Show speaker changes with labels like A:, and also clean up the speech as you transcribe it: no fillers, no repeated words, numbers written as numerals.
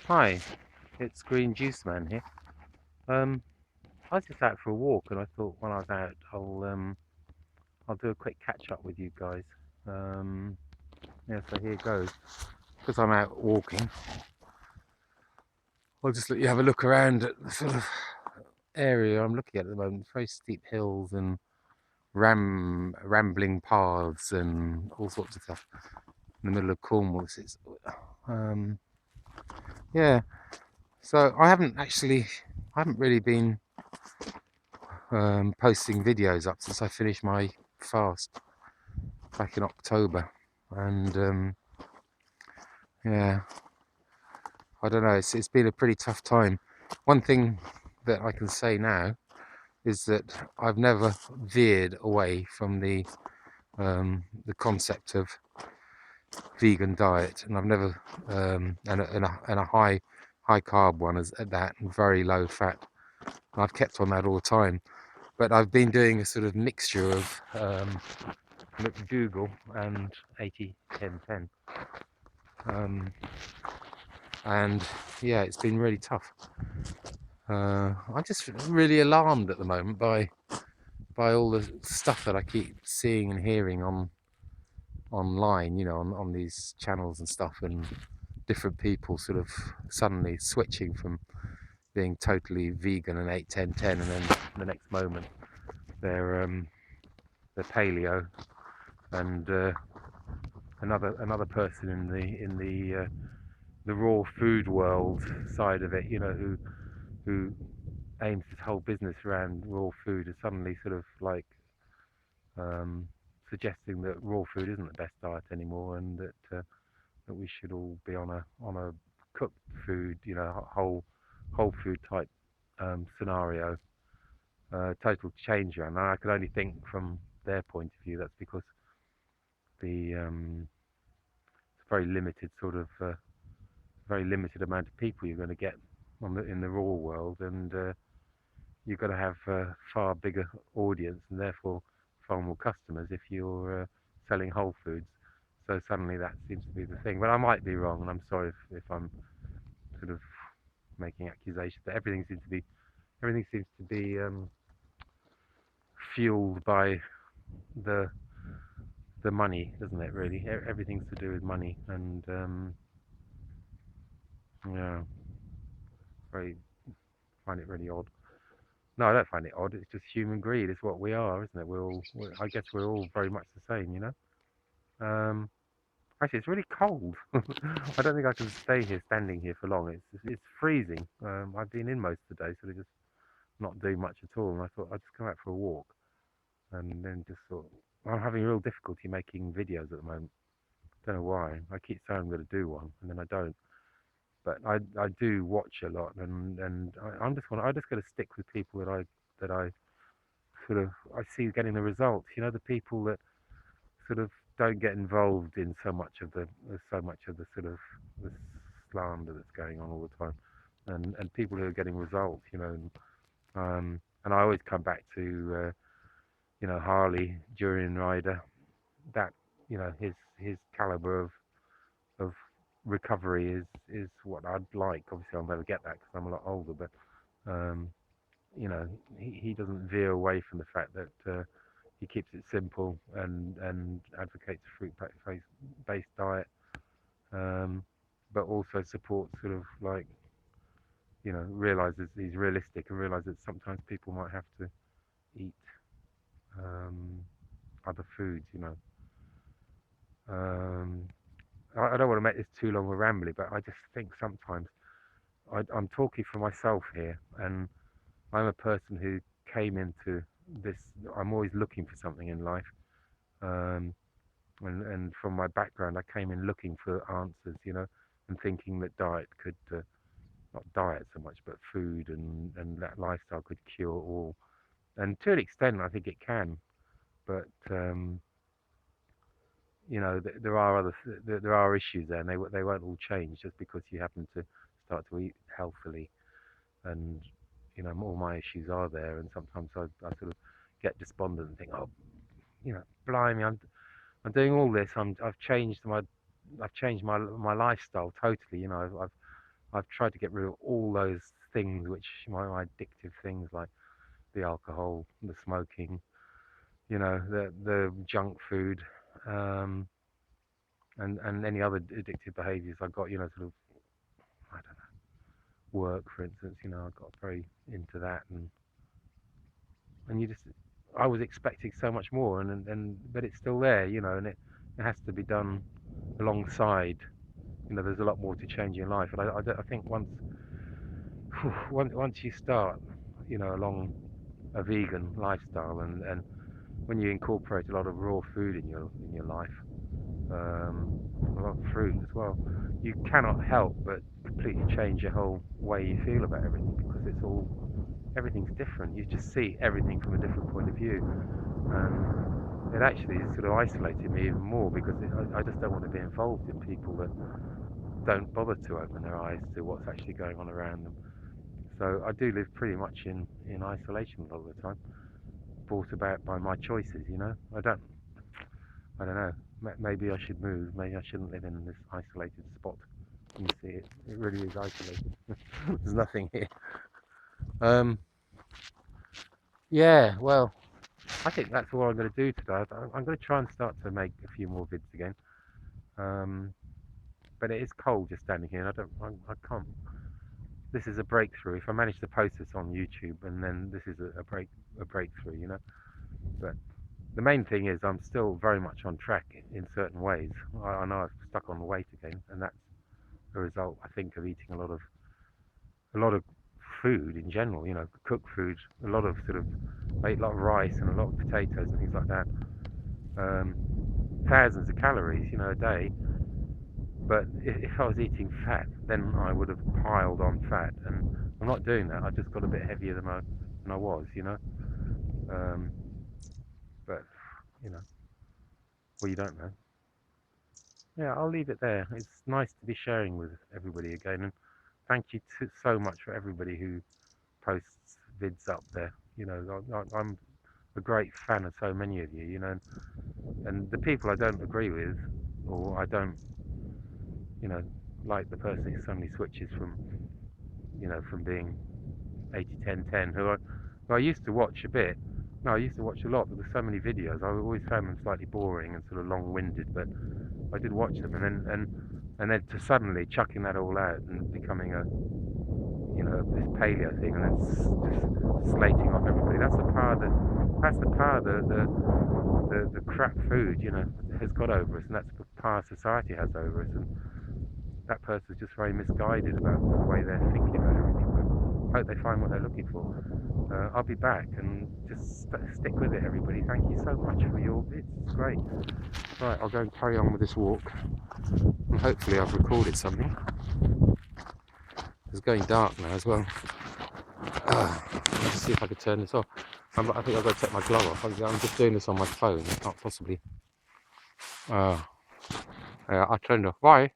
A: Hi, it's Green Juice Man here. I was just out for a walk, and I thought when I was out, I'll do a quick catch up with you guys. Um, yeah, so here goes. Because I'm out walking, I'll just let you have a look around at the sort of area I'm looking at the moment. It's very steep hills and rambling paths and all sorts of stuff in the middle of Cornwall. Um, yeah. So I haven't really been posting videos up since I finished my fast back in October, and yeah, I don't know. It's been a pretty tough time. One thing that I can say now is that I've never veered away from the concept of vegan diet, and I've never and a high carb one as at that, and very low fat. I've kept on that all the time, but I've been doing a sort of mixture of Google and 80-10-10, and yeah, it's been really tough. I'm just really alarmed at the moment by all the stuff that I keep seeing and hearing online, on these channels and stuff, and different people sort of suddenly switching from being totally vegan and 8-10-10, and then the next moment they're paleo, and another person in the raw food world side of it, who aims his whole business around raw food, is suddenly sort of like um, suggesting that raw food isn't the best diet anymore, and that we should all be on a cooked food, whole food type scenario. Total change around. And I can only think from their point of view that's because the it's very limited amount of people you're going to get in the raw world, and you're going to have a far bigger audience and therefore far more customers if you're selling whole foods. So suddenly that seems to be the thing. But I might be wrong, and I'm sorry if I'm sort of making accusations. But everything seems to be fueled by the the money, doesn't it? Really, everything's to do with money, and yeah, very find it really odd. No, I don't find it odd. It's just human greed. It's what we are, isn't it? I guess we're all very much the same. Um, Actually, it's really cold. I don't think I can stay here, standing here for long. It's freezing. I've been in most of the day, sort of just not doing much at all. And I thought I'd just come out for a walk, and then just thought I'm having real difficulty making videos at the moment. Don't know why. I keep saying I'm going to do one, and then I don't. But I do watch a lot, and I just got to stick with people that I sort of I see getting the results. The people that sort of don't get involved in so much of the sort of the slander that's going on all the time, and people who are getting results. And I always come back to Harley, Durian Rider, that his caliber of recovery is what I'd like. Obviously, I'll never get that because I'm a lot older, but um, he doesn't veer away from the fact that he keeps it simple and advocates a fruit-based diet, um, but also supports sort of like realizes he's realistic and realizes that sometimes people might have to eat um, other foods. Um, I don't want to make this too long or rambly, but I just think sometimes I'm talking for myself here, and I'm a person who came into this. I'm always looking for something in life, um, and from my background, I came in looking for answers, and thinking that diet could, not diet so much, but food and that lifestyle could cure all. And to an extent, I think it can, but there are issues there, and they won't all change just because you happen to start to eat healthily. And all my issues are there, and sometimes I sort of get despondent and think, oh, blimey, I'm doing all this. I've changed my lifestyle totally. I've tried to get rid of all those things, which my addictive things like the alcohol, the smoking, the junk food, um, and any other addictive behaviours I got. Sort of, I don't know, work, for instance. I got very into that, and I was expecting so much more, and but it's still there, and it has to be done alongside. There's a lot more to change in life, and I think once you start, along a vegan lifestyle, and when you incorporate a lot of raw food in your life, a lot of fruit as well, you cannot help but completely change your whole way you feel about everything, because everything's different. You just see everything from a different point of view, and it actually sort of isolated me even more, because I just don't want to be involved in people that don't bother to open their eyes to what's actually going on around them. So I do live pretty much in isolation a lot of the time, brought about by my choices. I don't know. Maybe I should move. Maybe I shouldn't live in this isolated spot. You see it. It really is isolated. There's nothing here. Yeah. Well, I think that's all I'm going to do today. I'm going to try and start to make a few more vids again. But it is cold just standing here, and I can't. This is a breakthrough. If I manage to post this on YouTube, and then this is a breakthrough. But the main thing is I'm still very much on track in certain ways. I know I've stuck on the weight again, and that's a result, I think, of eating a lot of food in general. Cooked food, a lot of I ate a lot of rice and a lot of potatoes and things like that. Thousands of calories, a day. But if I was eating fat, then I would have piled on fat, and I'm not doing that. I just got a bit heavier than I was. But well, you don't know. Yeah, I'll leave it there. It's nice to be sharing with everybody again, and thank you so much for everybody who posts vids up there. I'm a great fan of so many of you. And the people I don't agree with, or I don't, like the person who suddenly switches from being 80-10-10, who I used to watch a bit. No, I used to watch a lot, but there's so many videos. I always found them slightly boring and sort of long-winded, but I did watch them, and then to suddenly chucking that all out and becoming this paleo thing, and then just slating off everybody. That's the power the crap food has got over us, and that's the power society has over us. And that person's just very misguided about the way they're thinking about everything. But I hope they find what they're looking for. I'll be back, and just stick with it, everybody. Thank you so much for your bits. It's great. Right, I'll go and carry on with this walk, and hopefully I've recorded something. It's going dark now as well. Let's see if I can turn this off. I think I've got to take my glove off. I'm just doing this on my phone. I can't possibly. I turned off. Why?